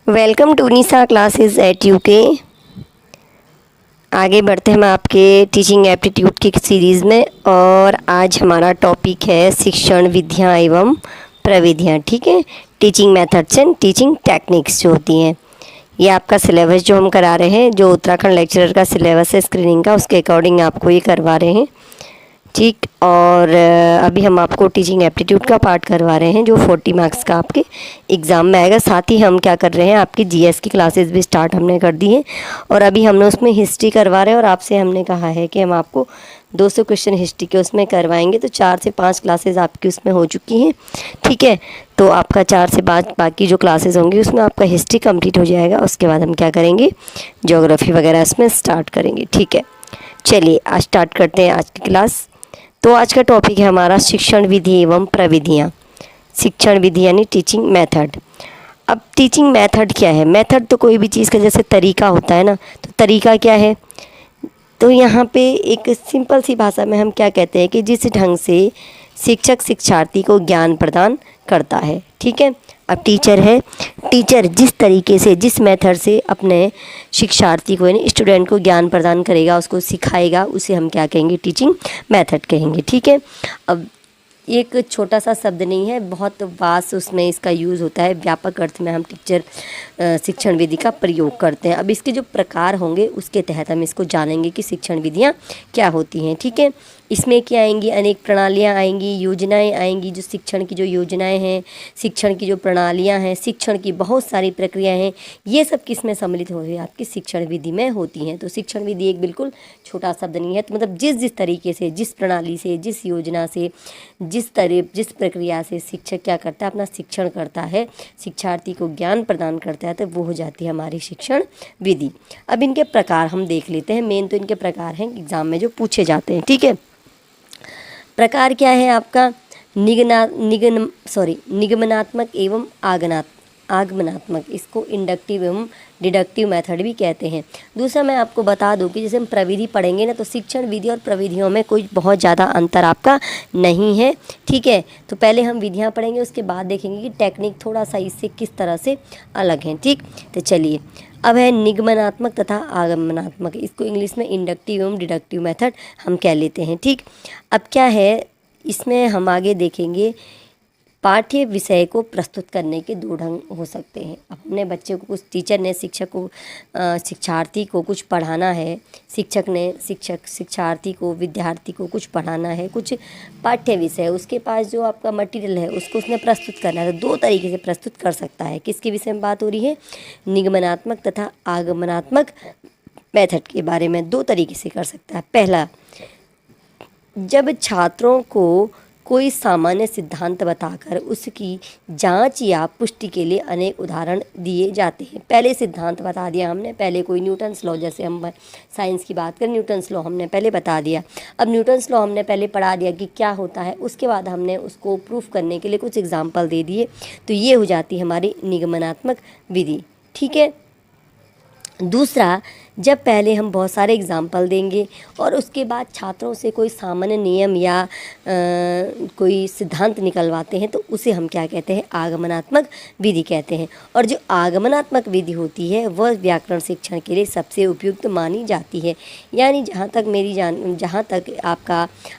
Welcome to Nisha classes at UK. आगे बढ़ते हैं हम आपके टीचिंग एप्टीट्यूड की सीरीज़ में, और आज हमारा टॉपिक है शिक्षण विधियाँ एवं प्रविधियाँ। ठीक है, teaching methods and teaching techniques जो होती हैं। ये आपका सिलेबस जो हम करा रहे हैं, जो उत्तराखंड लेक्चरर का सिलेबस है स्क्रीनिंग का, उसके अकॉर्डिंग आपको ये करवा रहे हैं। ठीक, और अभी हम आपको टीचिंग एप्टीट्यूड का पार्ट करवा रहे हैं जो 40 मार्क्स का आपके एग्ज़ाम में आएगा। साथ ही हम क्या कर रहे हैं, आपकी जीएस की क्लासेस भी स्टार्ट हमने कर दी हैं, और अभी हमने उसमें हिस्ट्री करवा रहे हैं, और आपसे हमने कहा है कि हम आपको 200 क्वेश्चन हिस्ट्री के उसमें करवाएंगे। तो 4 से 5 क्लासेस आपकी उसमें हो चुकी हैं। ठीक है, तो आपका 4 से 5 बाकी जो क्लासेस होंगी उसमें आपका हिस्ट्री कंप्लीट हो जाएगा। उसके बाद हम क्या करेंगे, ज्योग्राफी वगैरह इसमें स्टार्ट करेंगे। ठीक है, चलिए आज स्टार्ट करते हैं आज की क्लास। तो आज का टॉपिक है हमारा शिक्षण विधि एवं प्रविधियाँ। शिक्षण विधि यानी टीचिंग मेथड। अब टीचिंग मेथड क्या है? मेथड तो कोई भी चीज़ का जैसे तरीका होता है ना, तो तरीका क्या है? तो यहाँ पे एक सिंपल सी भाषा में हम क्या कहते हैं कि जिस ढंग से शिक्षक शिक्षार्थी को ज्ञान प्रदान करता है। ठीक है, अब टीचर है, टीचर जिस तरीके से, जिस मेथड से अपने शिक्षार्थी को यानी स्टूडेंट को ज्ञान प्रदान करेगा, उसको सिखाएगा, उसे हम क्या कहेंगे, टीचिंग मेथड कहेंगे। ठीक है, अब एक छोटा सा शब्द नहीं है, बहुत वास्ट उसमें इसका यूज़ होता है, व्यापक अर्थ में हम टीचर शिक्षण विधि का प्रयोग करते हैं। अब इसके जो प्रकार होंगे उसके तहत हम इसको जानेंगे कि शिक्षण विधियाँ क्या होती हैं। ठीक है, इसमें क्या आएंगी, अनेक प्रणालियाँ आएंगी, योजनाएं आएंगी, जो शिक्षण की जो योजनाएं हैं, शिक्षण की जो प्रणालियाँ हैं, शिक्षण की बहुत सारी प्रक्रियाएं हैं, ये सब किस में सम्मिलित हो रही है, आपकी शिक्षण विधि में होती हैं। तो शिक्षण विधि एक बिल्कुल छोटा शब्द नहीं है, तो मतलब जिस तरीके से, जिस प्रणाली से, जिस योजना से, जिस प्रक्रिया से शिक्षक क्या करता है, अपना शिक्षण करता है, शिक्षार्थी को ज्ञान प्रदान करता है, तो वो हो जाती है हमारी शिक्षण विधि। अब इनके प्रकार हम देख लेते हैं। मेन तो इनके प्रकार हैं एग्जाम में जो पूछे जाते हैं। ठीक है, प्रकार क्या है आपका, निगमनात्मक एवं आगमनात्मक, इसको इंडक्टिव एवं डिडक्टिव मेथड भी कहते हैं। दूसरा मैं आपको बता दूं कि जैसे हम प्रविधि पढ़ेंगे ना, तो शिक्षण विधि और प्रविधियों में कोई बहुत ज़्यादा अंतर आपका नहीं है। ठीक है, तो पहले हम विधियां पढ़ेंगे, उसके बाद देखेंगे कि टेक्निक थोड़ा सा इससे किस तरह से अलग है। ठीक, तो चलिए अब है निगमनात्मक तथा आगमनात्मक, इसको इंग्लिश में इंडक्टिव एवं डिडक्टिव मेथड हम कह लेते हैं। ठीक, अब क्या है, इसमें हम आगे देखेंगे पाठ्य विषय को प्रस्तुत करने के 2 ढंग हो सकते हैं। अपने बच्चे को, कुछ टीचर ने शिक्षार्थी को कुछ पढ़ाना है, शिक्षार्थी को, विद्यार्थी को कुछ पढ़ाना है, कुछ पाठ्य विषय, उसके पास जो आपका मटेरियल है उसको उसने प्रस्तुत करना है, तो 2 तरीके से प्रस्तुत कर सकता है। किसके विषय में बात हो रही है, निगमनात्मक तथा आगमनात्मक मेथड के बारे में 2 तरीके से कर सकता है। पहला, जब छात्रों को कोई सामान्य सिद्धांत बताकर उसकी जांच या पुष्टि के लिए अनेक उदाहरण दिए जाते हैं। पहले सिद्धांत बता दिया हमने, पहले कोई न्यूटन्स लॉ, जैसे हम साइंस की बात करें, न्यूटन्स लॉ हमने पहले बता दिया। अब न्यूटन्स लॉ हमने पहले पढ़ा दिया कि क्या होता है, उसके बाद हमने उसको प्रूफ करने के लिए कुछ एग्जाम्पल दे दिए, तो ये हो जाती है हमारी निगमनात्मक विधि। ठीक है, दूसरा, जब पहले हम बहुत सारे एग्जाम्पल देंगे और उसके बाद छात्रों से कोई सामान्य नियम या कोई सिद्धांत निकलवाते हैं, तो उसे हम क्या कहते हैं, आगमनात्मक विधि कहते हैं। और जो आगमनात्मक विधि होती है वह व्याकरण शिक्षण के लिए सबसे उपयुक्त मानी जाती है। यानी जहाँ तक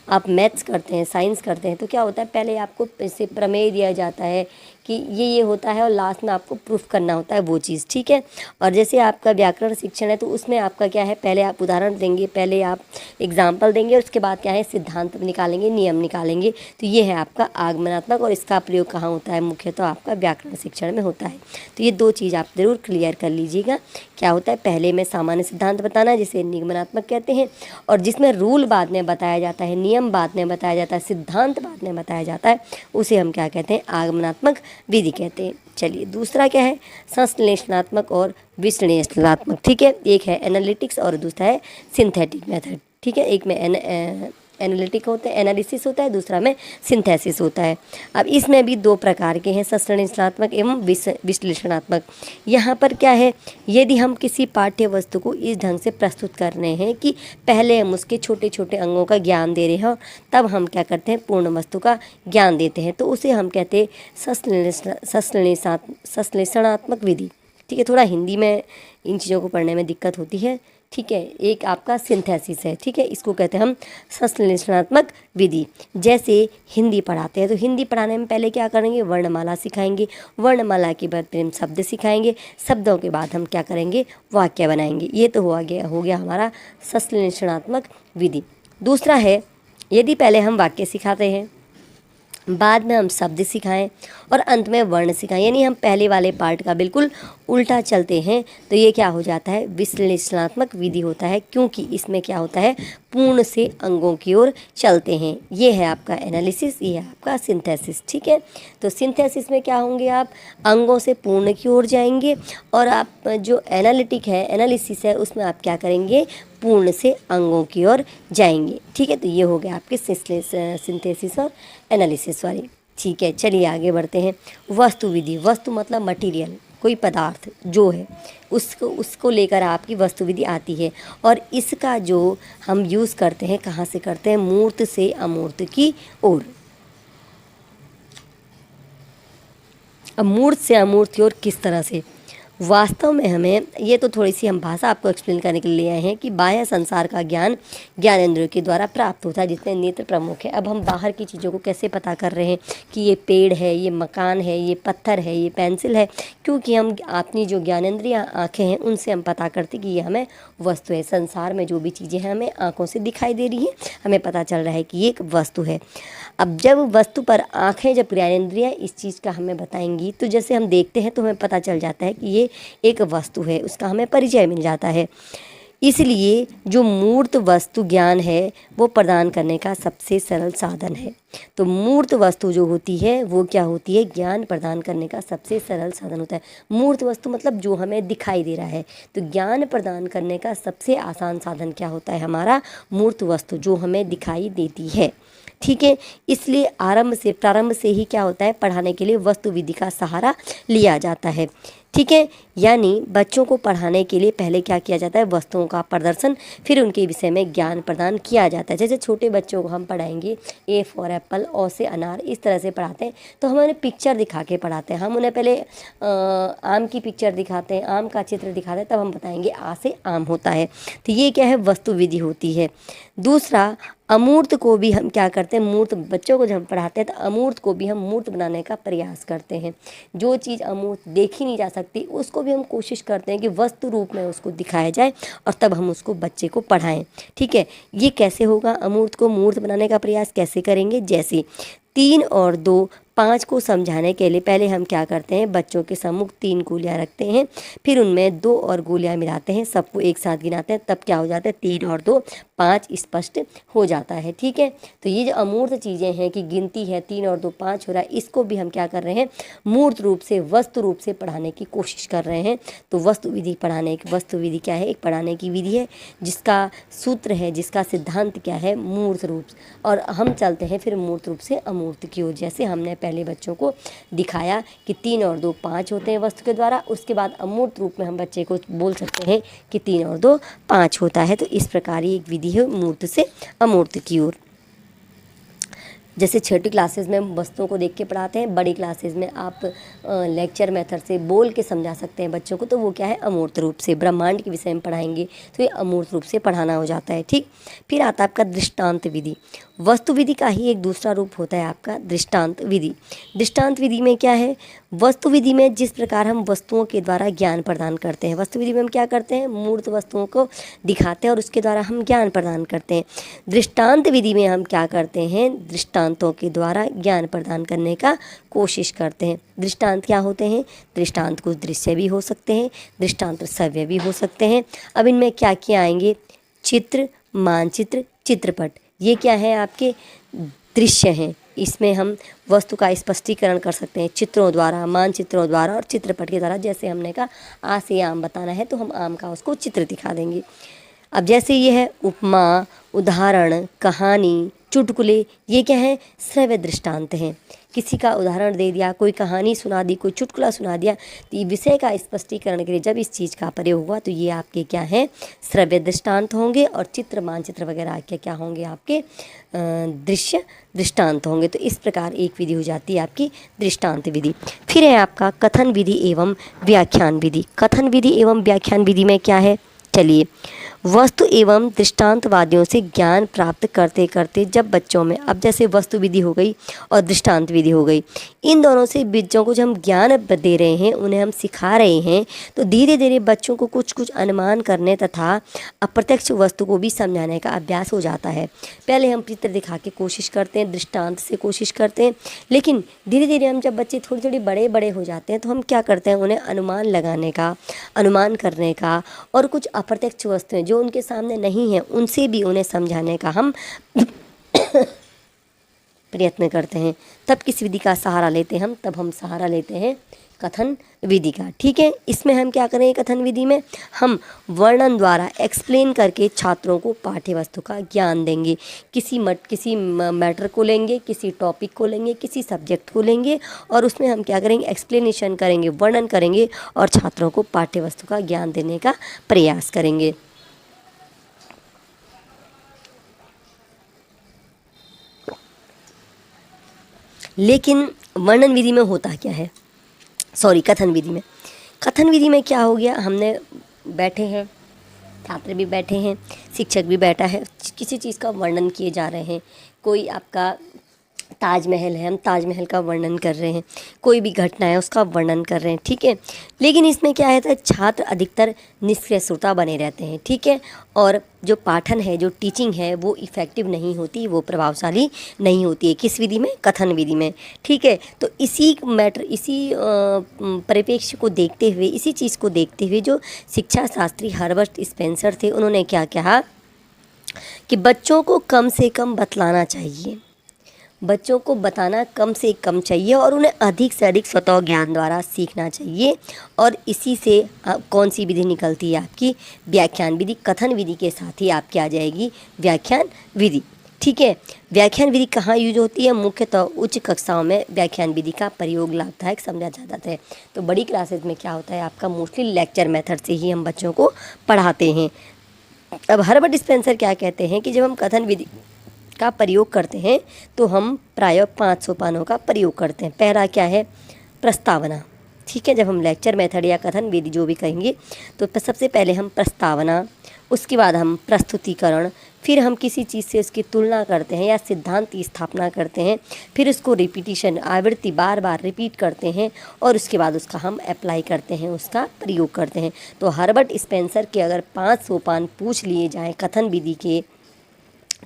आप मैथ्स करते हैं, साइंस करते हैं, तो क्या होता है, पहले आपको इससे प्रमेय दिया जाता है कि ये होता है, और लास्ट में आपको प्रूफ करना होता है वो चीज़। ठीक है, और जैसे आपका व्याकरण शिक्षण है, तो उसमें आपका क्या है, पहले आप उदाहरण देंगे, पहले आप एग्जाम्पल देंगे, उसके बाद क्या है, सिद्धांत निकालेंगे, नियम निकालेंगे। तो ये है आपका आगमनात्मक, और इसका प्रयोग कहाँ होता है, मुख्यतः तो आपका व्याकरण शिक्षण में होता है। तो ये 2 चीज़ आप ज़रूर क्लियर कर लीजिएगा। क्या होता है, पहले में सामान्य सिद्धांत बताना, जिसे निगमनात्मक कहते हैं, और जिसमें रूल बाद में बताया जाता है, नियम बाद में बताया जाता है, सिद्धांत बाद में बताया जाता है, उसे हम क्या कहते हैं, आगमनात्मक विधि कहते हैं। चलिए दूसरा क्या है, संश्लेषणात्मक और विश्लेषणात्मक। ठीक है, एक है एनालिटिक्स और दूसरा है सिंथेटिक मेथड। ठीक है, एक में एनालिटिक होता है, एनालिसिस होता है, दूसरा में सिंथेसिस होता है। अब इसमें भी 2 प्रकार के हैं, संश्लेषणात्मक एवं विश्लेषणात्मक। यहाँ पर क्या है, यदि हम किसी पाठ्य वस्तु को इस ढंग से प्रस्तुत कर रहे हैं कि पहले हम उसके छोटे छोटे अंगों का ज्ञान दे रहे हैं, तब हम क्या करते हैं, पूर्ण वस्तु का ज्ञान देते हैं, तो उसे हम कहते हैं संश्लेषणात्मक विधि। ठीक है, थोड़ा हिंदी में इन चीज़ों को पढ़ने में दिक्कत होती है। ठीक है, एक आपका सिंथेसिस है। ठीक है, इसको कहते हैं हम संश्लेषणात्मक विधि। जैसे हिंदी पढ़ाते हैं तो हिंदी पढ़ाने में पहले क्या करेंगे, वर्णमाला सिखाएंगे, वर्णमाला के बाद फिर हम शब्द सिखाएंगे, शब्दों के बाद हम क्या करेंगे, वाक्य बनाएंगे। ये तो हो गया हमारा संश्लेषणात्मक विधि। दूसरा है, यदि पहले हम वाक्य सिखाते हैं, बाद में हम शब्द सिखाएं और अंत में वर्ण सिखाएं, यानी हम पहले वाले पार्ट का बिल्कुल उल्टा चलते हैं, तो ये क्या हो जाता है, विश्लेषणात्मक विधि होता है, क्योंकि इसमें क्या होता है, पूर्ण से अंगों की ओर चलते हैं। ये है आपका एनालिसिस, ये है आपका सिंथेसिस। ठीक है, तो सिंथेसिस में क्या होंगे, आप अंगों से पूर्ण की ओर जाएंगे, और आप जो एनालिटिक है, एनालिसिस है, उसमें आप क्या करेंगे, पूर्ण से अंगों की ओर जाएंगे। ठीक है, तो ये हो गया आपके सिंथेसिस और एनालिसिस वाली। ठीक है, चलिए आगे बढ़ते हैं। वस्तु विधि, वस्तु मतलब मटेरियल, कोई पदार्थ जो है उसको लेकर आपकी वस्तु विधि आती है, और इसका जो हम यूज़ करते हैं, कहाँ से करते हैं, मूर्त से अमूर्त की ओर। अब मूर्त से अमूर्त की ओर किस तरह से, वास्तव में हमें, ये तो थोड़ी सी हम भाषा आपको एक्सप्लेन करने के लिए आए हैं कि बाह्य संसार का ज्ञान ज्ञानेंद्रियों के द्वारा प्राप्त होता है, जिसमें नेत्र प्रमुख है। अब हम बाहर की चीज़ों को कैसे पता कर रहे हैं कि ये पेड़ है, ये मकान है, ये पत्थर है, ये पेंसिल है, क्योंकि हम अपनी जो ज्ञानेंद्रिय आँखें हैं उनसे हम पता करते कि ये हमें वस्तु है। संसार में जो भी चीज़ें हैं हमें आँखों से दिखाई दे रही हैं, हमें पता चल रहा है कि ये एक वस्तु है। अब जब वस्तु पर आँखें, जब ज्ञानेंद्रियाँ इस चीज़ का हमें बताएंगी, तो जैसे हम देखते हैं तो हमें पता चल जाता है कि ये एक वस्तु है, उसका हमें परिचय मिल जाता है। इसलिए जो मूर्त वस्तु ज्ञान है वो प्रदान करने का सबसे सरल साधन है। तो मूर्त वस्तु जो होती है वो क्या होती है, ज्ञान प्रदान करने का सबसे सरल साधन होता है। मूर्त वस्तु मतलब जो हमें दिखाई दे रहा है, तो ज्ञान प्रदान करने का सबसे आसान साधन क्या होता है, हमारा मूर्त वस्तु जो हमें दिखाई देती है। ठीक है, इसलिए प्रारंभ से ही क्या होता है, पढ़ाने के लिए वस्तु विधि का सहारा लिया जाता है। ठीक है, यानी बच्चों को पढ़ाने के लिए पहले क्या किया जाता है, वस्तुओं का प्रदर्शन, फिर उनके विषय में ज्ञान प्रदान किया जाता है। जैसे छोटे बच्चों को हम पढ़ाएंगे ए फॉर एप्पल, ओ से अनार, इस तरह से पढ़ाते हैं, तो हम उन्हें पिक्चर दिखा के पढ़ाते हैं। हम उन्हें पहले आम की पिक्चर दिखाते हैं, आम का चित्र दिखाते हैं, तब हम बताएंगे आ से आम होता है। तो ये क्या है, वस्तु विधि होती है। दूसरा, अमूर्त को भी हम क्या करते हैं, मूर्त बच्चों को जब हम पढ़ाते हैं तो अमूर्त को भी हम मूर्त बनाने का प्रयास करते हैं। जो चीज़ अमूर्त देखी नहीं जा सकती उसको भी हम कोशिश करते हैं कि वस्तु रूप में उसको दिखाया जाए, और तब हम उसको बच्चे को पढ़ाएं। ठीक है, ये कैसे होगा, अमूर्त को मूर्त बनाने का प्रयास कैसे करेंगे, जैसे 3 और 2 5 को समझाने के लिए पहले हम क्या करते हैं, बच्चों के सम्मुख 3 गोलियां रखते हैं, फिर उनमें 2 और गोलियां मिलाते हैं, सबको एक साथ गिनाते हैं, तब क्या हो जाता है, 3 और 2 5 स्पष्ट हो जाता है। ठीक है, तो ये जो अमूर्त चीज़ें हैं कि गिनती है 3 और 2 5 हो रहा है, इसको भी हम क्या कर रहे हैं, मूर्त रूप से, वस्तु रूप से पढ़ाने की कोशिश कर रहे हैं। तो वस्तु विधि वस्तु विधि क्या है, एक पढ़ाने की विधि है जिसका सूत्र है, जिसका सिद्धांत क्या है, मूर्त रूप, और हम चलते हैं फिर मूर्त रूप से अमूर्त की ओर। जैसे हमने पहले बच्चों को दिखाया कि 3 और 2 5 होते हैं वस्तु के द्वारा, उसके बाद अमूर्त रूप में हम बच्चे को बोल सकते हैं कि 3 और 2 5 होता है। तो इस प्रकार ये एक विधि है मूर्त से अमूर्त की ओर। जैसे छोटी क्लासेस में वस्तुओं को देख के पढ़ाते हैं, बड़ी क्लासेस में आप लेक्चर मेथड से बोल के समझा सकते हैं बच्चों को, तो वो क्या है, अमूर्त रूप से। ब्रह्मांड के विषय में पढ़ाएंगे तो ये अमूर्त रूप से पढ़ाना हो जाता है। ठीक, फिर आता है आपका दृष्टांत विधि। वस्तु विधि का ही एक दूसरा रूप होता है आपका दृष्टांत विधि। दृष्टांत विधि में क्या है, वस्तु विधि में जिस प्रकार हम वस्तुओं के द्वारा ज्ञान प्रदान करते हैं, वस्तु विधि में हम क्या करते हैं, मूर्त वस्तुओं को दिखाते हैं और उसके द्वारा हम ज्ञान प्रदान करते हैं। दृष्टांत विधि में हम क्या करते हैं, दृष्टांतों के द्वारा ज्ञान प्रदान करने का कोशिश करते हैं। दृष्टांत क्या होते हैं, दृष्टांत कुछ दृश्य भी हो सकते हैं, दृष्टांत श्रव्य भी हो सकते हैं। अब इनमें क्या क्या आएंगे, चित्र, मानचित्र, चित्रपट, ये क्या है, आपके दृश्य हैं। इसमें हम वस्तु का स्पष्टीकरण कर सकते हैं चित्रों द्वारा, मानचित्रों द्वारा और चित्रपट के द्वारा। जैसे हमने कहा आ से आम बताना है तो हम आम का उसको चित्र दिखा देंगे। अब जैसे ये है उपमा, उदाहरण, कहानी, चुटकुले, ये क्या है, श्रव्य दृष्टांत हैं। किसी का उदाहरण दे दिया, कोई कहानी सुना दी, कोई चुटकुला सुना दिया, तो ये विषय का स्पष्टीकरण के लिए जब इस चीज़ का प्रयोग हुआ तो ये आपके क्या है, श्रव्य दृष्टांत होंगे, और चित्र मानचित्र वगैरह के क्या होंगे, आपके दृश्य दृष्टांत होंगे। तो इस प्रकार एक विधि हो जाती है आपकी दृष्टांत विधि। फिर है आपका कथन विधि एवं व्याख्यान विधि। कथन विधि एवं व्याख्यान विधि में क्या है, चलिए, वस्तु एवं दृष्टांतवादियों से ज्ञान प्राप्त करते करते जब बच्चों में, अब जैसे वस्तु विधि हो गई और दृष्टांत विधि हो गई, इन दोनों से बच्चों को जब हम ज्ञान दे रहे हैं, उन्हें हम सिखा रहे हैं, तो धीरे धीरे बच्चों को कुछ कुछ अनुमान करने तथा अप्रत्यक्ष वस्तु को भी समझाने का अभ्यास हो जाता है। पहले हम चित्र दिखा के कोशिश करते हैं, दृष्टांत से कोशिश करते हैं, लेकिन धीरे धीरे हम जब बच्चे थोड़ी थोड़ी बड़े बड़े हो जाते हैं तो हम क्या करते हैं, उन्हें अनुमान लगाने का, अनुमान करने का, और कुछ अप्रत्यक्ष वस्तुएं जो उनके सामने नहीं है उनसे भी उन्हें समझाने का हम प्रयत्न करते हैं। तब किस विधि का सहारा लेते हैं हम, तब हम सहारा लेते हैं कथन विधि का। ठीक है, इसमें हम क्या करेंगे, कथन विधि में हम वर्णन द्वारा एक्सप्लेन करके छात्रों को पाठ्य वस्तु का ज्ञान देंगे। किसी मैटर को लेंगे, किसी टॉपिक को लेंगे, किसी सब्जेक्ट को लेंगे, और उसमें हम क्या करेंगे, एक्सप्लेनेशन करेंगे, वर्णन करेंगे, और छात्रों को पाठ्य वस्तु का ज्ञान देने का प्रयास करेंगे। लेकिन वर्णन विधि में होता क्या है, कथन विधि में क्या हो गया, हमने बैठे हैं, छात्र भी बैठे हैं, शिक्षक भी बैठा है, किसी चीज़ का वर्णन किए जा रहे हैं। कोई आपका ताजमहल है, हम ताजमहल का वर्णन कर रहे हैं, कोई भी घटना है उसका वर्णन कर रहे हैं। ठीक है, लेकिन इसमें क्या है, छात्र अधिकतर निष्क्रिय श्रोता बने रहते हैं। ठीक है, और जो पाठन है, जो टीचिंग है, वो इफ़ेक्टिव नहीं होती, वो प्रभावशाली नहीं होती है। किस विधि में, कथन विधि में। ठीक है, तो इसी परिप्रेक्ष्य को देखते हुए, इसी चीज़ को देखते हुए जो शिक्षा शास्त्री हर्बर्ट स्पेंसर थे, उन्होंने क्या कहा कि बच्चों को कम से कम बतलाना चाहिए, बच्चों को बताना कम से कम चाहिए, और उन्हें अधिक से अधिक स्वतः ज्ञान द्वारा सीखना चाहिए। और इसी से कौन सी विधि निकलती है, आपकी व्याख्यान विधि। कथन विधि के साथ ही आपकी आ जाएगी व्याख्यान विधि। ठीक है, व्याख्यान विधि कहाँ यूज होती है, मुख्यतः उच्च कक्षाओं में व्याख्यान विधि का प्रयोग लाभदायक समझा जाता है। तो बड़ी क्लासेज में क्या होता है, आपका मोस्टली लेक्चर मेथड से ही हम बच्चों को पढ़ाते हैं। अब हर्बर्ट स्पेंसर क्या कहते हैं कि जब हम कथन विधि का प्रयोग करते हैं तो हम प्रायः 5 सोपानों का प्रयोग करते हैं। पहला क्या है, प्रस्तावना। ठीक है, जब हम लेक्चर मेथड या कथन विधि जो भी कहेंगे तो सबसे पहले हम प्रस्तावना, उसके बाद हम प्रस्तुतिकरण, फिर हम किसी चीज़ से उसकी तुलना करते हैं या सिद्धांत की स्थापना करते हैं, फिर उसको रिपीटिशन, आवृत्ति, बार बार रिपीट करते हैं, और उसके बाद उसका हम अप्लाई करते हैं, उसका प्रयोग करते हैं। तो हर्बर्ट स्पेंसर के अगर 5 सोपान पूछ लिए जाएं कथन विधि के,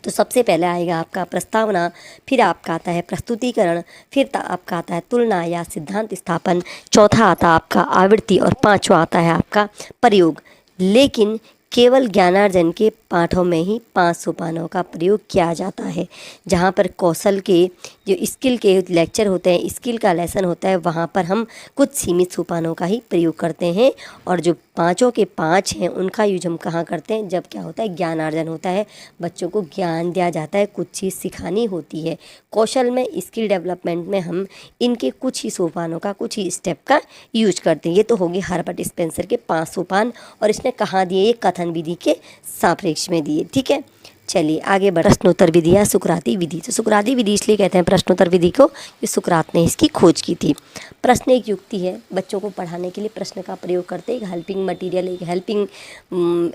तो सबसे पहले आएगा आपका प्रस्तावना, फिर आपका आता है प्रस्तुतिकरण, फिर आपका आता है तुलना या सिद्धांत स्थापन, चौथा आता है आपका आवृत्ति, और पांचवा आता है आपका प्रयोग। लेकिन केवल ज्ञानार्जन के पाठों में ही 5 सोपानों का प्रयोग किया जाता है। जहाँ पर कौशल के, जो स्किल के लेक्चर होते हैं, स्किल का लेसन होता है, वहाँ पर हम कुछ सीमित सोपानों का ही प्रयोग करते हैं। और जो 5 के 5 हैं उनका यूज हम कहाँ करते हैं, जब क्या होता है, ज्ञानार्जन होता है, बच्चों को ज्ञान दिया जाता है, कुछ चीज़ सिखानी होती है। कौशल में, स्किल डेवलपमेंट में हम इनके कुछ ही सोपानों का, कुछ ही स्टेप का यूज करते हैं। ये तो होगी हर्बर्ट स्पेंसर के 5 सोपान, और इसने कहाँ दिए, ये कथन विधि के सापेक्ष में दिए। ठीक है, चलिए आगे बढ़। प्रश्नोत्तर विधि या सुकराती विधि। तो सुकराती विधि इसलिए कहते हैं प्रश्नोत्तर विधि को कि सुकरात ने इसकी खोज की थी। प्रश्न एक युक्ति है, बच्चों को पढ़ाने के लिए प्रश्न का प्रयोग करते हैं। एक हेल्पिंग मटेरियल, एक हेल्पिंग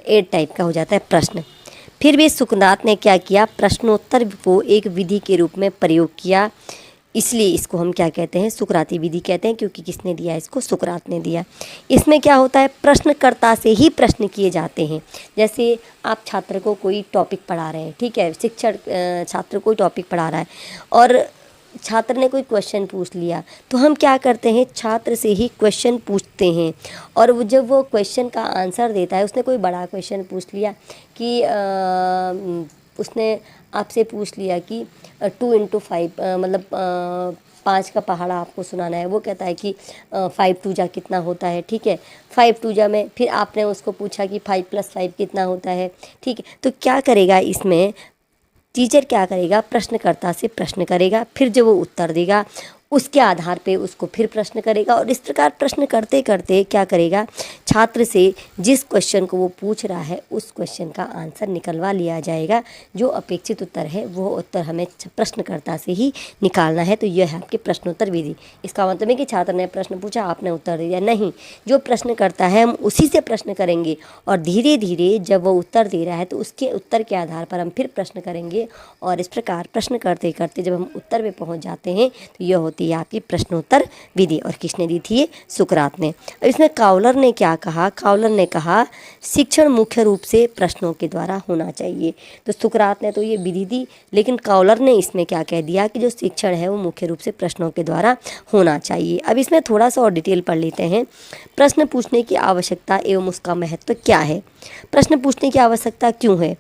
एड टाइप का हो जाता है प्रश्न। फिर भी सुकरात ने क्या किया, प्रश्नोत्तर को एक विधि के रूप में प्रयोग किया, इसलिए इसको हम क्या कहते हैं, सुकराती विधि कहते हैं। क्योंकि किसने दिया इसको, सुकरात ने दिया। इसमें क्या होता है, प्रश्नकर्ता से ही प्रश्न किए जाते हैं। जैसे आप छात्र को कोई टॉपिक पढ़ा रहे हैं, ठीक है, शिक्षक छात्र को टॉपिक पढ़ा रहा है और छात्र ने कोई क्वेश्चन पूछ लिया, तो हम क्या करते हैं, छात्र से ही क्वेश्चन पूछते हैं। और वो जब वो क्वेश्चन का आंसर देता है, उसने कोई बड़ा क्वेश्चन पूछ लिया कि उसने आपसे पूछ लिया कि 2 × 5 मतलब 5 का पहाड़ा आपको सुनाना है। वो कहता है कि 5 × 2 कितना होता है, ठीक है, 5 × 2 में फिर आपने उसको पूछा कि 5 + 5 कितना होता है, ठीक है। तो क्या करेगा इसमें टीचर, क्या करेगा, प्रश्नकर्ता से प्रश्न करेगा, फिर जब वो उत्तर देगा, उसके आधार पे उसको फिर प्रश्न करेगा और इस प्रकार प्रश्न करते करते क्या करेगा, छात्र से जिस क्वेश्चन को वो पूछ रहा है उस क्वेश्चन का आंसर निकलवा लिया जाएगा। जो अपेक्षित उत्तर है वो उत्तर हमें प्रश्नकर्ता से ही निकालना है। तो यह है आपकी प्रश्नोत्तर विधि। इसका मतलब है कि छात्र ने प्रश्न पूछा, आपने उत्तर दिया नहीं, जो प्रश्न करता है हम उसी से प्रश्न करेंगे और धीरे धीरे जब वो उत्तर दे रहा है तो उसके उत्तर के आधार पर हम फिर प्रश्न करेंगे और इस प्रकार प्रश्न करते करते जब हम उत्तर पे पहुंच जाते हैं तो यह होती है आपकी प्रश्नोत्तर विधि। और किसने दी थी? ये सुकरात ने। अब इसमें काउलर ने क्या कहा? काउलर ने कहा शिक्षण मुख्य रूप से प्रश्नों के द्वारा होना चाहिए। तो सुकरात ने तो ये विधि दी, लेकिन काउलर ने इसमें क्या कह दिया कि जो शिक्षण है वो मुख्य रूप से प्रश्नों के द्वारा होना चाहिए। अब इसमें थोड़ा सा और डिटेल पढ़ लेते हैं। प्रश्न पूछने की आवश्यकता एवं उसका महत्व क्या है? प्रश्न पूछने की आवश्यकता क्यों है?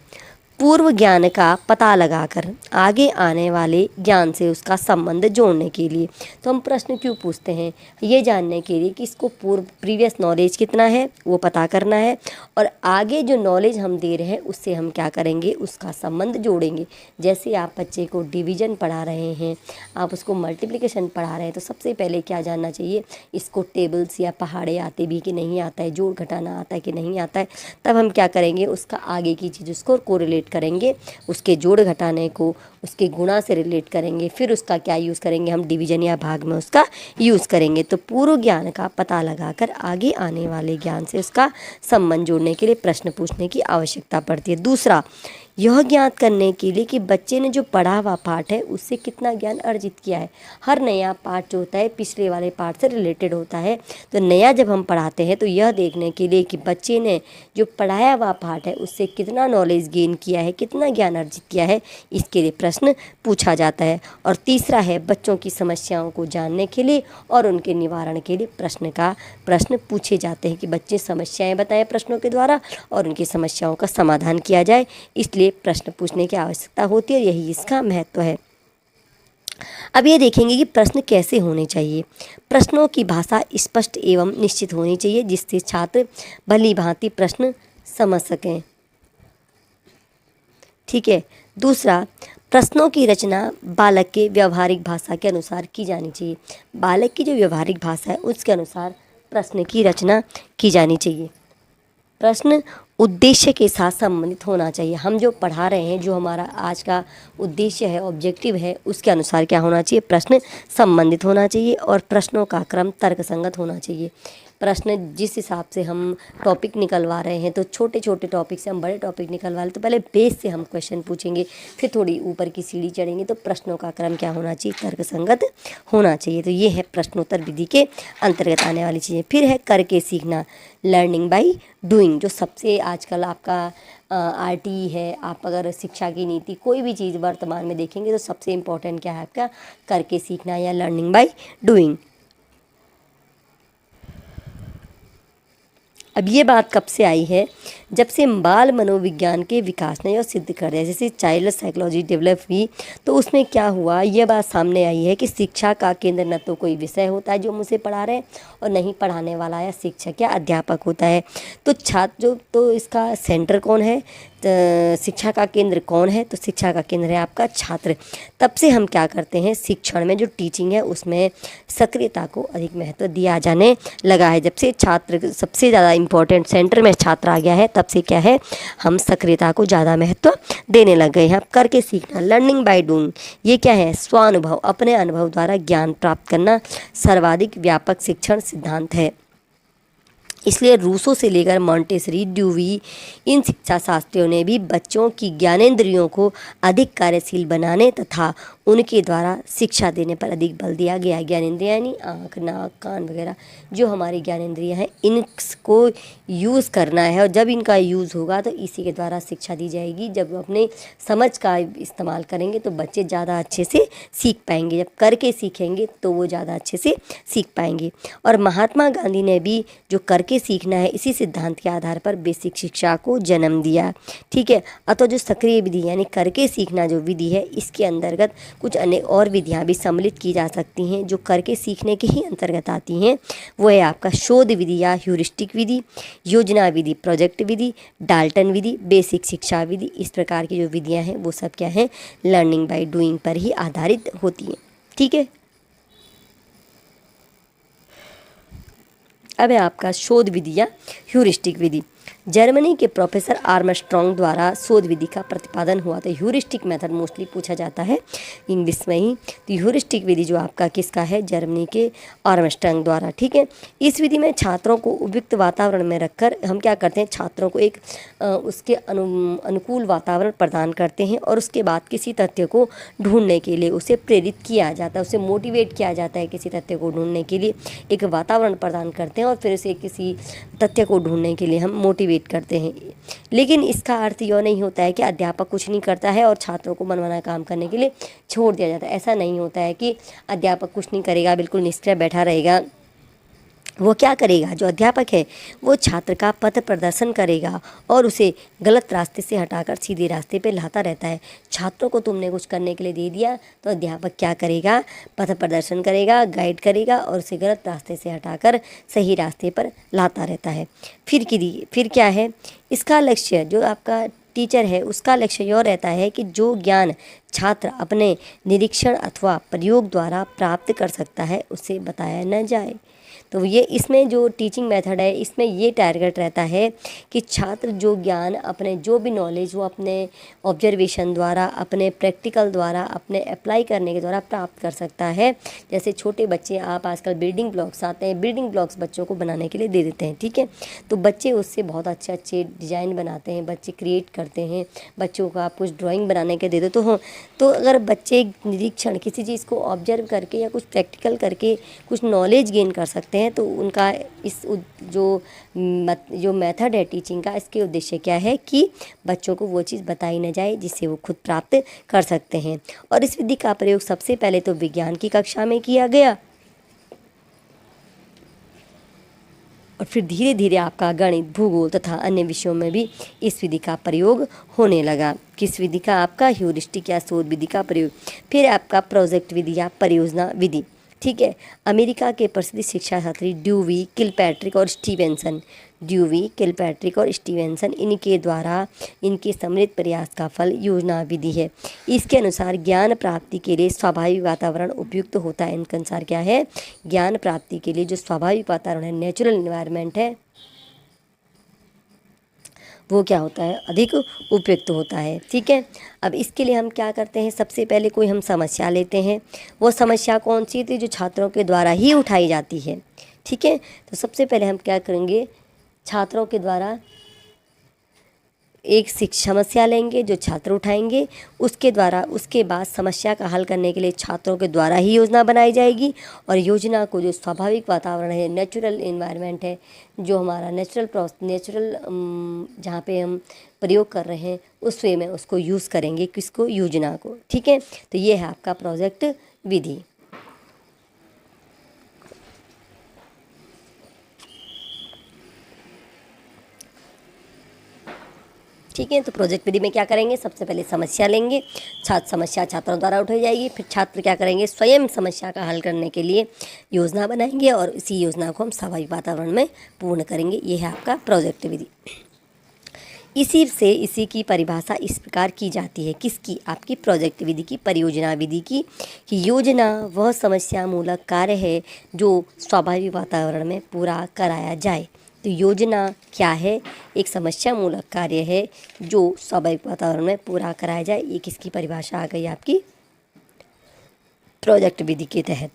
पूर्व ज्ञान का पता लगाकर आगे आने वाले ज्ञान से उसका संबंध जोड़ने के लिए। तो हम प्रश्न क्यों पूछते हैं? ये जानने के लिए कि इसको प्रीवियस नॉलेज कितना है वो पता करना है और आगे जो नॉलेज हम दे रहे हैं उससे हम क्या करेंगे, उसका संबंध जोड़ेंगे। जैसे आप बच्चे को डिवीजन पढ़ा रहे हैं, आप उसको मल्टीप्लिकेशन पढ़ा रहे हैं, तो सबसे पहले क्या जानना चाहिए, इसको टेबल्स या पहाड़े आते भी कि नहीं आता है, जोड़ घटाना आता है कि नहीं आता है। तब हम क्या करेंगे, उसका आगे की चीज़ उसको कोरिलेट करेंगे, उसके जोड़ घटाने को उसके गुणा से रिलेट करेंगे, फिर उसका क्या यूज़ करेंगे, हम डिवीजन या भाग में उसका यूज़ करेंगे। तो पूर्व ज्ञान का पता लगाकर आगे आने वाले ज्ञान से उसका संबंध जोड़ने के लिए प्रश्न पूछने की आवश्यकता पड़ती है। दूसरा, यह ज्ञात करने के लिए कि बच्चे ने जो पढ़ा हुआ पाठ है उससे कितना ज्ञान अर्जित किया है। हर नया पाठ जो होता है पिछले वाले पाठ से रिलेटेड होता है। तो नया जब हम पढ़ाते हैं तो यह देखने के लिए कि बच्चे ने जो पढ़ाया हुआ पाठ है उससे कितना नॉलेज गेन किया है, कितना ज्ञान अर्जित किया है, इसके लिए प्रश्न पूछा जाता है। और तीसरा है बच्चों की समस्याओं को जानने के लिए और उनके निवारण के लिए प्रश्न पूछे जाते हैं कि बच्चे समस्याएं बताएं प्रश्नों के द्वारा और उनकी समस्याओं का समाधान किया जाए। इसलिए प्रश्न पूछने की आवश्यकता होती है, यही इसका महत्व है। अब ये देखेंगे कि प्रश्न कैसे होने चाहिए। प्रश्नों की भाषा स्पष्ट एवं निश्चित होनी चाहिए जिससे छात्र भली भांति प्रश्न समझ सकें। ठीक है। दूसरा, प्रश्नों की रचना बालक के व्यवहारिक भाषा के अनुसार की जानी चाहिए। बालक की जो व्यवहारिक भाषा है उसके अनुसार प्रश्न की रचना की जानी चाहिए। प्रश्न उद्देश्य के साथ संबंधित होना चाहिए। हम जो पढ़ा रहे हैं, जो हमारा आज का उद्देश्य है, ऑब्जेक्टिव है, उसके अनुसार क्या होना चाहिए, प्रश्न संबंधित होना चाहिए और प्रश्नों का क्रम तर्कसंगत होना चाहिए। प्रश्न जिस हिसाब से हम टॉपिक निकलवा रहे हैं, तो छोटे छोटे टॉपिक से हम बड़े टॉपिक निकलवा रहे हैं, तो पहले बेस से हम क्वेश्चन पूछेंगे, फिर थोड़ी ऊपर की सीढ़ी चढ़ेंगे। तो प्रश्नों का क्रम क्या होना चाहिए, तर्कसंगत होना चाहिए। तो ये है प्रश्नोत्तर विधि के अंतर्गत आने वाली चीज़ें। फिर है करके सीखना, लर्निंग बाय डूइंग, जो सबसे आजकल आपका RTE है। आप अगर शिक्षा की नीति कोई भी चीज़ वर्तमान में देखेंगे तो सबसे इम्पोर्टेंट क्या है आपका, करके सीखना या लर्निंग बाय डूइंग। अब ये बात कब से आई है, जब से बाल मनोविज्ञान के विकास ने यह सिद्ध कर दिया। जैसे चाइल्ड साइकोलॉजी डेवलप हुई तो उसमें क्या हुआ, ये बात सामने आई है कि शिक्षा का केंद्र न तो कोई विषय होता है जो हम उसे पढ़ा रहे हैं और नहीं पढ़ाने वाला या शिक्षक या अध्यापक होता है। तो छात्र तो इसका सेंटर कौन है, शिक्षा का केंद्र कौन है, तो शिक्षा का केंद्र है आपका छात्र। तब से हम क्या करते हैं, शिक्षण में जो टीचिंग है उसमें सक्रियता को अधिक महत्व दिया जाने लगा है। जब से छात्र सबसे ज़्यादा इम्पोर्टेंट सेंटर में छात्र आ गया है, तब से क्या है, हम सक्रियता को ज़्यादा महत्व देने लग गए हैं। अब करके सीखना, लर्निंग बाय डूइंग, ये क्या है, स्वानुभव, अपने अनुभव द्वारा ज्ञान प्राप्त करना सर्वाधिक व्यापक शिक्षण सिद्धांत है। इसलिए रूसो से लेकर मॉन्टेसरी, ड्यूवी, इन शिक्षा शास्त्रियों ने भी बच्चों की ज्ञानेंद्रियों को अधिक कार्यशील बनाने तथा उनके द्वारा शिक्षा देने पर अधिक बल दिया गया। ज्ञानेंद्रियाँ यानी आँख, नाक, कान वगैरह जो हमारी ज्ञानेंद्रियाँ हैं, इनको यूज़ करना है और जब इनका यूज़ होगा तो इसी के द्वारा शिक्षा दी जाएगी। जब अपने समझ का इस्तेमाल करेंगे तो बच्चे ज़्यादा अच्छे से सीख पाएंगे, जब करके सीखेंगे तो वो ज़्यादा अच्छे से सीख पाएंगे। और महात्मा गांधी ने भी जो करके सीखना है इसी सिद्धांत के आधार पर बेसिक शिक्षा को जन्म दिया। ठीक है। अतः जो सक्रिय विधि यानी करके सीखना जो विधि है, इसके अंतर्गत कुछ अन्य और विधियां भी सम्मिलित की जा सकती हैं जो करके सीखने के ही अंतर्गत आती हैं। वो है आपका शोध विधि या ह्यूरिस्टिक विधि, योजना विधि, प्रोजेक्ट विधि, डाल्टन विधि, बेसिक शिक्षा विधि। इस प्रकार की जो विधियां हैं वो सब क्या हैं, लर्निंग बाय डूइंग पर ही आधारित होती हैं। ठीक है। अब है आपका शोध विधि या ह्यूरिस्टिक विधि। जर्मनी के प्रोफेसर आर्मस्ट्रॉन्ग द्वारा शोध विधि का प्रतिपादन हुआ। तो ह्यूरिस्टिक मेथड मोस्टली पूछा जाता है इंग्लिश में ही। तो ह्यूरिस्टिक विधि जो आपका किसका है, जर्मनी के आर्मस्ट्रॉन्ग द्वारा, ठीक है। इस विधि में छात्रों को उपयुक्त वातावरण में रखकर हम क्या करते हैं, छात्रों को एक उसके अनुकूल वातावरण प्रदान करते हैं और उसके बाद किसी तथ्य को ढूंढने के लिए उसे प्रेरित किया जाता है, उसे मोटिवेट किया जाता है। किसी तथ्य को ढूंढने के लिए एक वातावरण प्रदान करते हैं और फिर उसे किसी तथ्य को ढूंढने के लिए हम मोटिवेट करते हैं। लेकिन इसका अर्थ यह नहीं होता है कि अध्यापक कुछ नहीं करता है और छात्रों को मनमाना काम करने के लिए छोड़ दिया जाता है। ऐसा नहीं होता है कि अध्यापक कुछ नहीं करेगा, बिल्कुल निष्क्रिय बैठा रहेगा। वो क्या करेगा, जो अध्यापक है वो छात्र का पथ प्रदर्शन करेगा और उसे गलत रास्ते से हटाकर सीधे रास्ते पे लाता रहता है। छात्रों को तुमने कुछ करने के लिए दे दिया तो अध्यापक क्या करेगा, पथ प्रदर्शन करेगा, गाइड करेगा और उसे गलत रास्ते से हटाकर सही रास्ते पर लाता रहता है। फिर क्या है, इसका लक्ष्य, जो आपका टीचर है उसका लक्ष्य यह रहता है कि जो ज्ञान छात्र अपने निरीक्षण अथवा प्रयोग द्वारा प्राप्त कर सकता है उसे बताया न जाए। तो ये इसमें जो टीचिंग मेथड है इसमें ये टारगेट रहता है कि छात्र जो ज्ञान अपने, जो भी नॉलेज वो अपने ऑब्जर्वेशन द्वारा, अपने प्रैक्टिकल द्वारा, अपने अप्लाई करने के द्वारा प्राप्त कर सकता है। जैसे छोटे बच्चे, आप आजकल बिल्डिंग ब्लॉक्स आते हैं, बिल्डिंग ब्लॉक्स बच्चों को बनाने के लिए दे देते हैं, ठीक है। तो बच्चे उससे बहुत अच्छे अच्छे डिज़ाइन बनाते हैं, बच्चे क्रिएट करते हैं। बच्चों को आप कुछ ड्राइंग बनाने के दे दो तो अगर बच्चे निरीक्षण किसी चीज़ को ऑब्जर्व करके या कुछ प्रैक्टिकल करके कुछ नॉलेज गेन कर सकते हैं तो उनका जो मेथड है टीचिंग का, इसके उद्देश्य क्या है कि बच्चों को वो चीज़ बताई न जाए जिससे वो खुद प्राप्त कर सकते हैं। और इस विधि का प्रयोग सबसे पहले तो विज्ञान की कक्षा में किया गया और फिर धीरे धीरे आपका गणित, भूगोल तथा अन्य विषयों में भी इस विधि का प्रयोग होने लगा। किस विधि का, आपका ह्यूरिस्टिक या शोध विधि का प्रयोग। फिर आपका प्रोजेक्ट विधि या परियोजना विधि, ठीक है। अमेरिका के प्रसिद्ध शिक्षा शास्त्री ड्यूवी, किलपैट्रिक और स्टीवेंसन इनके द्वारा इनके सम्मिलित प्रयास का फल योजना विधि है। इसके अनुसार ज्ञान प्राप्ति के लिए स्वाभाविक वातावरण उपयुक्त होता है। इनके अनुसार क्या है, ज्ञान प्राप्ति के लिए जो स्वाभाविक वातावरण है, नेचुरल एनवायरनमेंट है, वो क्या होता है, अधिक उपयुक्त होता है, ठीक है। अब इसके लिए हम क्या करते हैं, सबसे पहले कोई हम समस्या लेते हैं। वो समस्या कौन सी थी, जो छात्रों के द्वारा ही उठाई जाती है, ठीक है। तो सबसे पहले हम क्या करेंगे, छात्रों के द्वारा एक समस्या लेंगे जो छात्र उठाएंगे, उसके बाद समस्या का हल करने के लिए छात्रों के द्वारा ही योजना बनाई जाएगी और योजना को जो स्वाभाविक वातावरण है, नेचुरल एनवायरनमेंट है, जो हमारा नेचुरल जहाँ पे हम प्रयोग कर रहे हैं उस वे में उसको यूज़ करेंगे, किसको, योजना को, ठीक है। तो ये है आपका प्रोजेक्ट विधि। ठीक है, तो प्रोजेक्ट विधि में क्या करेंगे, सबसे पहले समस्या लेंगे, समस्या छात्रों द्वारा उठाई जाएगी, फिर छात्र क्या करेंगे, स्वयं समस्या का हल करने के लिए योजना बनाएंगे और इसी योजना को हम स्वाभाविक वातावरण में पूर्ण करेंगे। ये है आपका प्रोजेक्ट विधि। इसी की परिभाषा इस प्रकार की जाती है, किसकी, आपकी प्रोजेक्ट विधि की, परियोजना विधि की, कि योजना वह समस्या मूलक कार्य है जो स्वाभाविक वातावरण में पूरा कराया जाए। तो योजना क्या है, एक समस्या मूलक कार्य है जो स्वाभाविक वातावरण में पूरा कराया जाए। ये किसकी परिभाषा आ गई आपकी, प्रोजेक्ट विधि के तहत।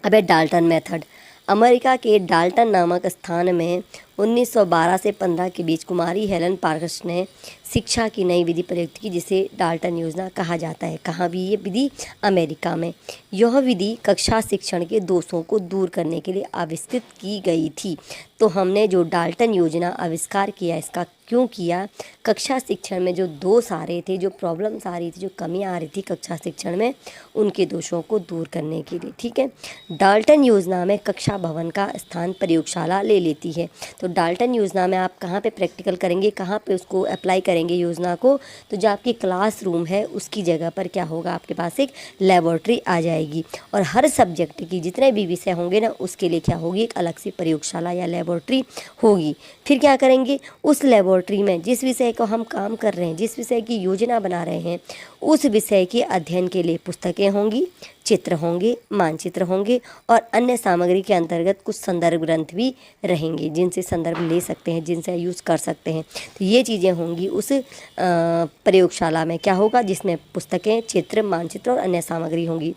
अब है डाल्टन मेथड। अमेरिका के डाल्टन नामक स्थान में 1912 से 15 के बीच कुमारी हेलन पार्कस ने शिक्षा की नई विधि प्रयुक्त की, जिसे डाल्टन योजना कहा जाता है। कहाँ भी ये विधि, अमेरिका में। यह विधि कक्षा शिक्षण के दोषों को दूर करने के लिए आविष्कृत की गई थी। तो हमने जो डाल्टन योजना आविष्कार किया, इसका क्यों किया, कक्षा शिक्षण में जो दोष आ रहे थे, जो प्रॉब्लम्स आ रही थी, जो कमियां आ रही थी कक्षा शिक्षण में, उनके दोषों को दूर करने के लिए, ठीक है। डाल्टन योजना में कक्षा भवन का स्थान प्रयोगशाला ले लेती है। तो डाल्टन योजना में आप कहाँ पे प्रैक्टिकल करेंगे, कहाँ पे उसको अप्लाई करेंगे योजना को, तो जो आपकी क्लासरूम है उसकी जगह पर क्या होगा, आपके पास एक लेबोरेटरी आ जाएगी और हर सब्जेक्ट की जितने भी विषय होंगे ना, उसके लिए क्या होगी, एक अलग से प्रयोगशाला या लेबोरेटरी होगी। फिर क्या करेंगे, उस लेबोरेटरी में जिस विषय को हम काम कर रहे हैं, जिस विषय की योजना बना रहे हैं, उस विषय के अध्ययन के लिए पुस्तकें होंगी, चित्र होंगे, मानचित्र होंगे और अन्य सामग्री के अंतर्गत कुछ संदर्भ ग्रंथ भी रहेंगे जिनसे संदर्भ ले सकते हैं, जिनसे यूज़ कर सकते हैं। तो ये चीज़ें होंगी उस प्रयोगशाला में। क्या होगा? जिसमें पुस्तकें, चित्र, मानचित्र और अन्य सामग्री होंगी।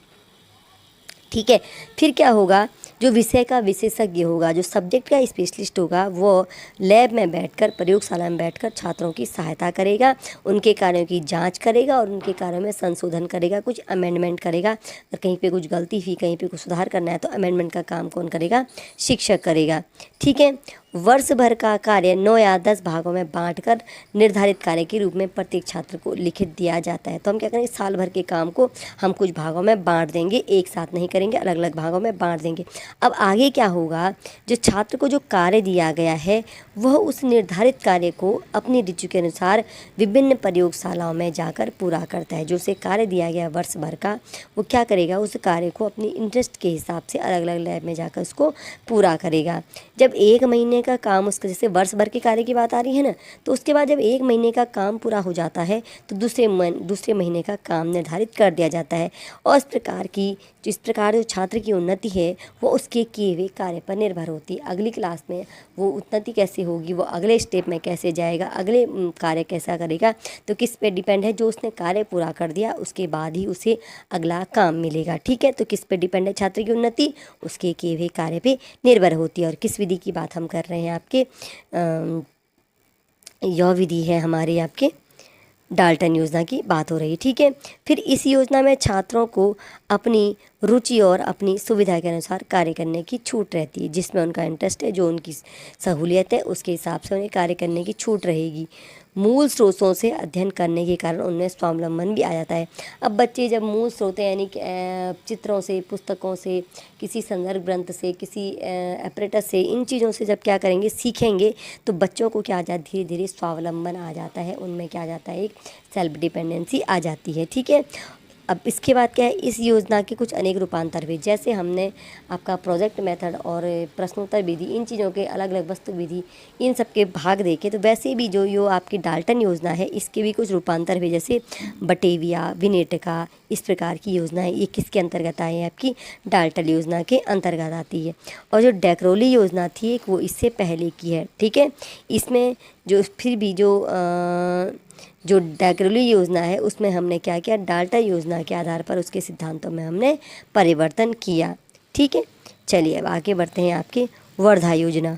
ठीक है। फिर क्या होगा? जो विषय का विशेषज्ञ होगा, जो सब्जेक्ट का स्पेशलिस्ट होगा, वो लैब में बैठकर, प्रयोगशाला में बैठकर छात्रों की सहायता करेगा, उनके कार्यों की जांच करेगा और उनके कार्यों में संशोधन करेगा, कुछ अमेंडमेंट करेगा। अगर कहीं पे कुछ गलती हुई, कहीं पे कुछ सुधार करना है तो अमेंडमेंट का काम कौन करेगा? शिक्षक करेगा। ठीक है। वर्ष भर का कार्य 9 या 10 भागों में बांटकर निर्धारित कार्य के रूप में प्रत्येक छात्र को लिखित दिया जाता है। तो हम क्या करेंगे? साल भर के काम को हम कुछ भागों में बांट देंगे, एक साथ नहीं करेंगे, अलग अलग भागों में बांट देंगे। अब आगे क्या होगा? जो छात्र को जो कार्य दिया गया है वह उस निर्धारित कार्य को अपनी रुचि के अनुसार विभिन्न प्रयोगशालाओं में जाकर पूरा करता है। जो उसे कार्य दिया गया वर्ष भर का, वो क्या करेगा? उस कार्य को अपनी इंटरेस्ट के हिसाब से अलग अलग लैब में जाकर उसको पूरा करेगा। जब 1 महीने का काम उसका, जैसे वर्ष भर के कार्य की बात आ रही है ना, तो उसके बाद जब 1 महीने का काम पूरा हो जाता है तो दूसरे महीने का काम निर्धारित कर दिया जाता है। और इस प्रकार जो छात्र की उन्नति है वो उसके किए हुए कार्य पर निर्भर होती है। अगली क्लास में वो उन्नति कैसे होगी, वो अगले स्टेप में कैसे जाएगा, अगले कार्य कैसा करेगा, तो किस पे डिपेंड है? जो उसने कार्य पूरा कर दिया उसके बाद ही उसे अगला काम मिलेगा। ठीक है। तो किस पे डिपेंड है छात्र की उन्नति? उसके किए हुए कार्य पे निर्भर होती है। और किस विधि की बात हम कर रहे हैं? आपके यह विधि है हमारे आपके डाल्टन योजना की बात हो रही है। ठीक है। फिर इस योजना में छात्रों को अपनी रुचि और अपनी सुविधा के अनुसार कार्य करने की छूट रहती है। जिसमें उनका इंटरेस्ट है, जो उनकी सहूलियत है, उसके हिसाब से उन्हें कार्य करने की छूट रहेगी। मूल स्रोतों से अध्ययन करने के कारण उनमें स्वावलंबन भी आ जाता है। अब बच्चे जब मूल स्रोत यानी कि चित्रों से, पुस्तकों से, किसी संदर्भ ग्रंथ से, किसी एपरेटस से, इन चीज़ों से जब क्या करेंगे? सीखेंगे, तो बच्चों को क्या आ जाता है? धीरे धीरे स्वावलंबन आ जाता है, उनमें क्या आ जाता है? एक सेल्फ डिपेंडेंसी आ जाती है। ठीक है। अब इसके बाद क्या है? इस योजना के कुछ अनेक रूपांतर भी, जैसे हमने आपका प्रोजेक्ट मेथड और प्रश्नोत्तर विधि, इन चीज़ों के अलग अलग वस्तु विधि, इन सब के भाग देखे, तो वैसे भी जो आपकी डाल्टन योजना है इसके भी कुछ रूपांतर भी, जैसे बटेविया, विनेटका, इस प्रकार की योजना है। ये किसके अंतर्गत आए हैं? आपकी डाल्टन योजना के अंतर्गत आती है। और जो डेक्रोली योजना थी एक, वो इससे पहले की है। ठीक है। इसमें जो फिर भी जो डेक्रोली योजना है उसमें हमने क्या किया? डाल्टन योजना के आधार पर उसके सिद्धांतों में हमने परिवर्तन किया। ठीक है। चलिए अब आगे बढ़ते हैं आपकी वर्धा योजना।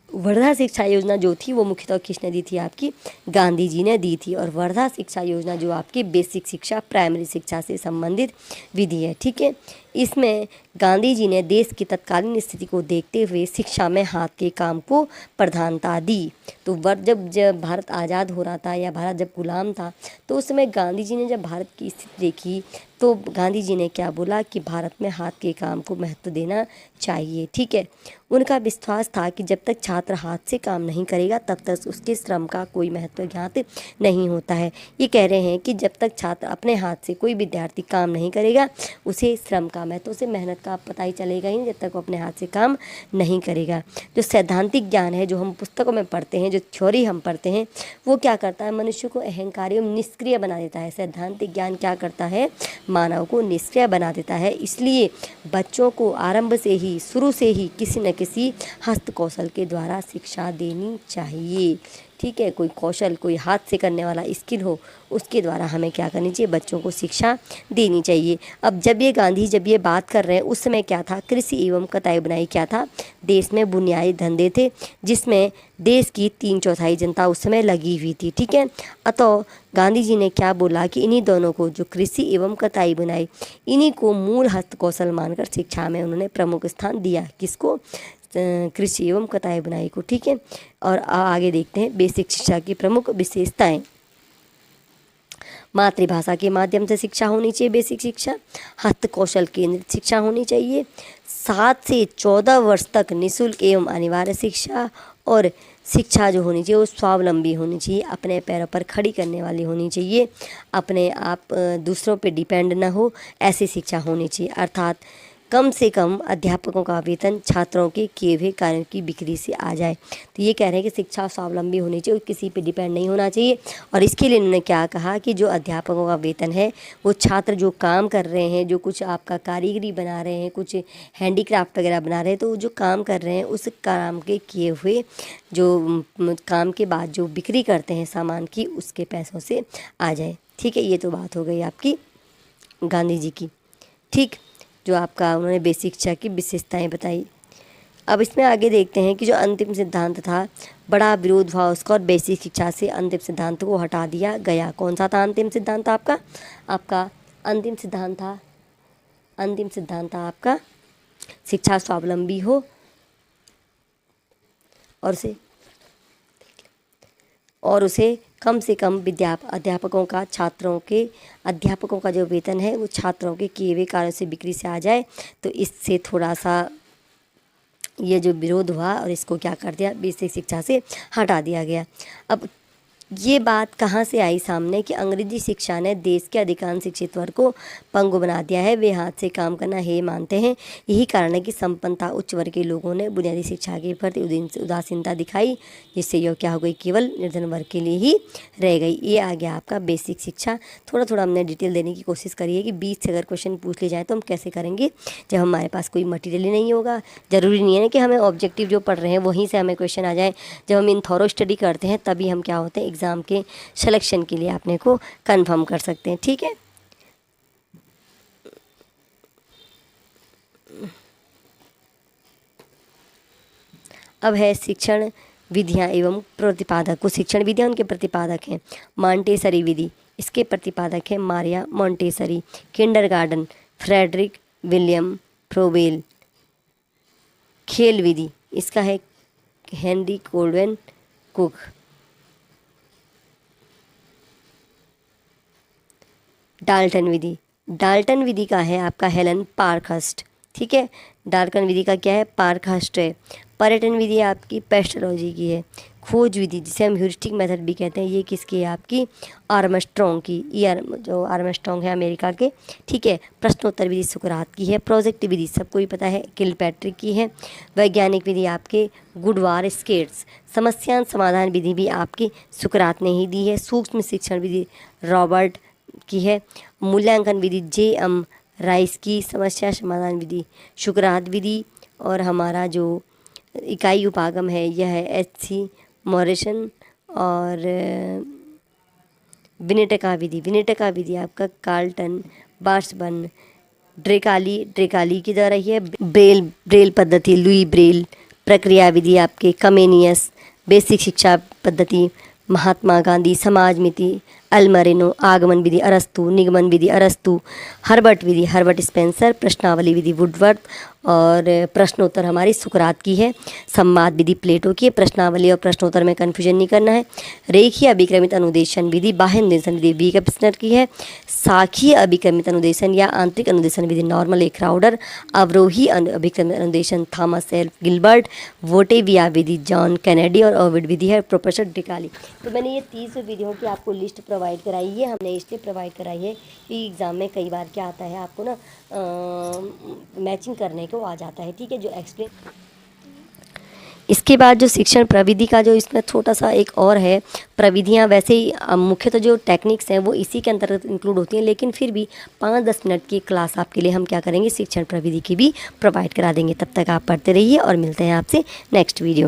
वर्धा शिक्षा योजना जो थी वो मुख्यतः किसने दी थी? आपकी गांधी जी ने दी थी। और वर्धा शिक्षा योजना जो आपकी बेसिक शिक्षा, प्राइमरी शिक्षा से संबंधित विधि है। ठीक है। इसमें गांधी जी ने देश की तत्कालीन स्थिति को देखते हुए शिक्षा में हाथ के काम को प्रधानता दी। तो जब भारत आज़ाद हो रहा था या भारत जब गुलाम था, तो उस समय गांधी जी ने जब भारत की स्थिति देखी तो गांधी जी ने क्या बोला कि भारत में हाथ के काम को महत्व देना चाहिए। ठीक है। उनका विश्वास था कि जब तक छात्र हाथ से काम नहीं करेगा तब तक उसके श्रम का कोई महत्व ज्ञात नहीं होता है। ये कह रहे हैं कि जब तक छात्र अपने हाथ से, कोई विद्यार्थी काम नहीं करेगा, उसे श्रम का महत्व, उसे मेहनत का पता ही चलेगा ही नहीं जब तक वो अपने हाथ से काम नहीं करेगा। जो सैद्धांतिक ज्ञान है, जो हम पुस्तकों में पढ़ते हैं, जो थ्योरी हम पढ़ते हैं, वो क्या करता है? मनुष्य को अहंकारी एवं निष्क्रिय बना देता है। सैद्धांतिक ज्ञान क्या करता है? मानव को निष्क्रिय बना देता है। इसलिए बच्चों को आरंभ से ही, शुरू से ही किसी न किसी हस्त कौशल के द्वारा शिक्षा देनी चाहिए। ठीक है। कोई कौशल, कोई हाथ से करने वाला स्किल हो, उसके द्वारा हमें क्या करनी चाहिए? बच्चों को शिक्षा देनी चाहिए। अब जब ये बात कर रहे हैं, उस समय क्या था? कृषि एवं कताई बुनाई क्या था? देश में बुनियादी धंधे थे, जिसमें देश की 3/4 जनता उस समय लगी हुई थी। ठीक है। अतः गांधी जी ने क्या बोला कि इन्हीं दोनों को, जो कृषि एवं कताई बुनाई, इन्हीं को मूल हस्त कौशल मानकर शिक्षा में उन्होंने प्रमुख स्थान दिया। किसको? कृषि एवं कताई बुनाई को। ठीक है। और आगे देखते हैं बेसिक शिक्षा की प्रमुख विशेषताएं। मातृभाषा के माध्यम से शिक्षा होनी चाहिए, बेसिक शिक्षा। हस्त कौशल केंद्रित शिक्षा होनी चाहिए। 7 से 14 वर्ष तक निःशुल्क एवं अनिवार्य शिक्षा। और शिक्षा जो होनी चाहिए वो स्वावलंबी होनी चाहिए, अपने पैरों पर खड़ी करने वाली होनी चाहिए, अपने आप दूसरों पे डिपेंड ना हो, ऐसी शिक्षा होनी चाहिए। अर्थात कम से कम अध्यापकों का वेतन छात्रों के किए हुए कार्यों की बिक्री से आ जाए। तो ये कह रहे हैं कि शिक्षा स्वावलंबी होनी चाहिए, किसी पे डिपेंड नहीं होना चाहिए। और इसके लिए इन्होंने क्या कहा कि जो अध्यापकों का वेतन है वो छात्र जो काम कर रहे हैं, जो कुछ आपका कारीगरी बना रहे हैं, कुछ हैंडीक्राफ्ट वगैरह बना रहे हैं, तो जो काम कर रहे हैं उस काम के किए हुए जो काम के बाद जो बिक्री करते हैं सामान की, उसके पैसों से आ जाए। ठीक है, ये तो बात हो गई आपकी गांधी जी की। ठीक, जो आपका उन्होंने बेसिक शिक्षा की विशेषताएं बताई। अब इसमें आगे देखते हैं कि जो अंतिम सिद्धांत था, बड़ा विरोध हुआ उसका और बेसिक शिक्षा से अंतिम सिद्धांत को हटा दिया गया। कौन सा था अंतिम सिद्धांत आपका? आपका अंतिम सिद्धांत था आपका शिक्षा स्वावलंबी हो और उसे कम से कम अध्यापकों का जो वेतन है वो छात्रों के किए हुए कार्यों से बिक्री से आ जाए। तो इससे थोड़ा सा ये जो विरोध हुआ और इसको क्या कर दिया, बेसिक शिक्षा से हटा दिया गया। अब ये बात कहाँ से आई सामने कि अंग्रेजी शिक्षा ने देश के अधिकांश शिक्षित वर्ग को पंगु बना दिया है। वे हाथ से काम करना हेय मानते हैं। यही कारण है कि संपन्नता उच्च वर्ग के लोगों ने बुनियादी शिक्षा के प्रति उदासीनता दिखाई, जिससे यह क्या हो गई, केवल निर्धन वर्ग के लिए ही रह गई। ये आ गया आपका बेसिक शिक्षा। थोड़ा थोड़ा हमने डिटेल देने की कोशिश करी है कि बीच से अगर क्वेश्चन पूछ ले जाए तो हम कैसे करेंगे, जब हमारे पास कोई मटीरियल ही नहीं होगा। ज़रूरी नहीं है कि हमें ऑब्जेक्टिव जो पढ़ रहे हैं वहीं से हमें क्वेश्चन आ जाए। जब हम इन थॉरो स्टडी करते हैं तभी हम क्या होते हैं, एग्ज़ाम के सिलेक्शन के लिए अपने को कंफर्म कर सकते हैं। ठीक है, अब है शिक्षण विधियां एवं प्रतिपादक। कुछ शिक्षण विधियां उनके प्रतिपादक हैं। मॉन्टेसरी विधि, इसके प्रतिपादक है Maria Montessori. Kindergarten, Friedrich William Froebel. खेल विधि, इसका है हेनरी कोल्डवेल कुक। डाल्टन विधि का है आपका हेलन पार्कहर्स्ट। ठीक है, डाल्टन विधि का क्या है, पार्कहर्स्ट है। पर्यटन विधि आपकी पेस्टोलॉजी की है। खोज विधि, जिसे हम ह्यूरिस्टिक मेथड भी कहते हैं, ये किसकी है आपकी, आर्मस्ट्रॉन्ग की। ये जो आर्मस्ट्रॉन्ग है अमेरिका के। ठीक है, प्रश्नोत्तर विधि सुकरात की है। प्रोजेक्ट विधि सबको ही पता है, किलपैट्रिक की है। वैज्ञानिक विधि आपके गुडवार स्केट्स। समस्या समाधान विधि भी आपकी सुकरात ने ही दी है। सूक्ष्म शिक्षण विधि रॉबर्ट की है। मूल्यांकन विधि J.M. राइस की। समस्या समाधान विधि सुकरात विधि। और हमारा जो इकाई उपागम है यह है H.C. मॉरिसन। और विनेटका विधि आपका कार्लटन बार्सबर्न। ड्रेकाली की द्वारा ही है। ब्रेल पद्धति लुई ब्रेल। प्रक्रिया विधि आपके कमेनियस। बेसिक शिक्षा पद्धति महात्मा गांधी। समाज मिति अल्मरेनो। आगमन विधि अरस्तु। निगमन विधि अरस्तु। Herbert Spencer. प्रश्नावली विधि वुडवर्थ। और प्रश्नोत्तर हमारी सुकरात की है। संवाद विधि प्लेटो की है। प्रश्नावली और प्रश्नोत्तर में कन्फ्यूजन नहीं करना है। रेखीय अभिक्रमित अनुदेशन विधि बाह्य अनुदेशन विधि वी कपिस्नर की है। साखीय अभिक्रमित अनुदेशन या आंतरिक अनुदेशन विधि नॉर्मल ए क्राउडर। अवरोही अभिक्रमित अनुदेशन थॉमस एल गिलबर्ट। वोटेविया विधि जॉन कैनेडी। और ओविड विधि है प्रोफेसर डिकाली। तो मैंने ये 30 विधियों की आपको लिस्ट प्रोवाइड कराई है। हमने इसलिए प्रोवाइड कराई है कि एग्ज़ाम में कई बार क्या आता है, आपको ना मैचिंग करने को आ जाता है। ठीक है, जो एक्सप्लेन। इसके बाद जो शिक्षण प्रविधि का जो इसमें छोटा सा एक और है, प्रविधियां वैसे ही मुख्यतः जो टेक्निक्स हैं वो इसी के अंतर्गत इंक्लूड होती हैं, लेकिन फिर भी 5-10 मिनट की क्लास आपके लिए हम क्या करेंगे, शिक्षण प्रविधि की भी प्रोवाइड करा देंगे। तब तक आप पढ़ते रहिए और मिलते हैं आपसे नेक्स्ट वीडियो में।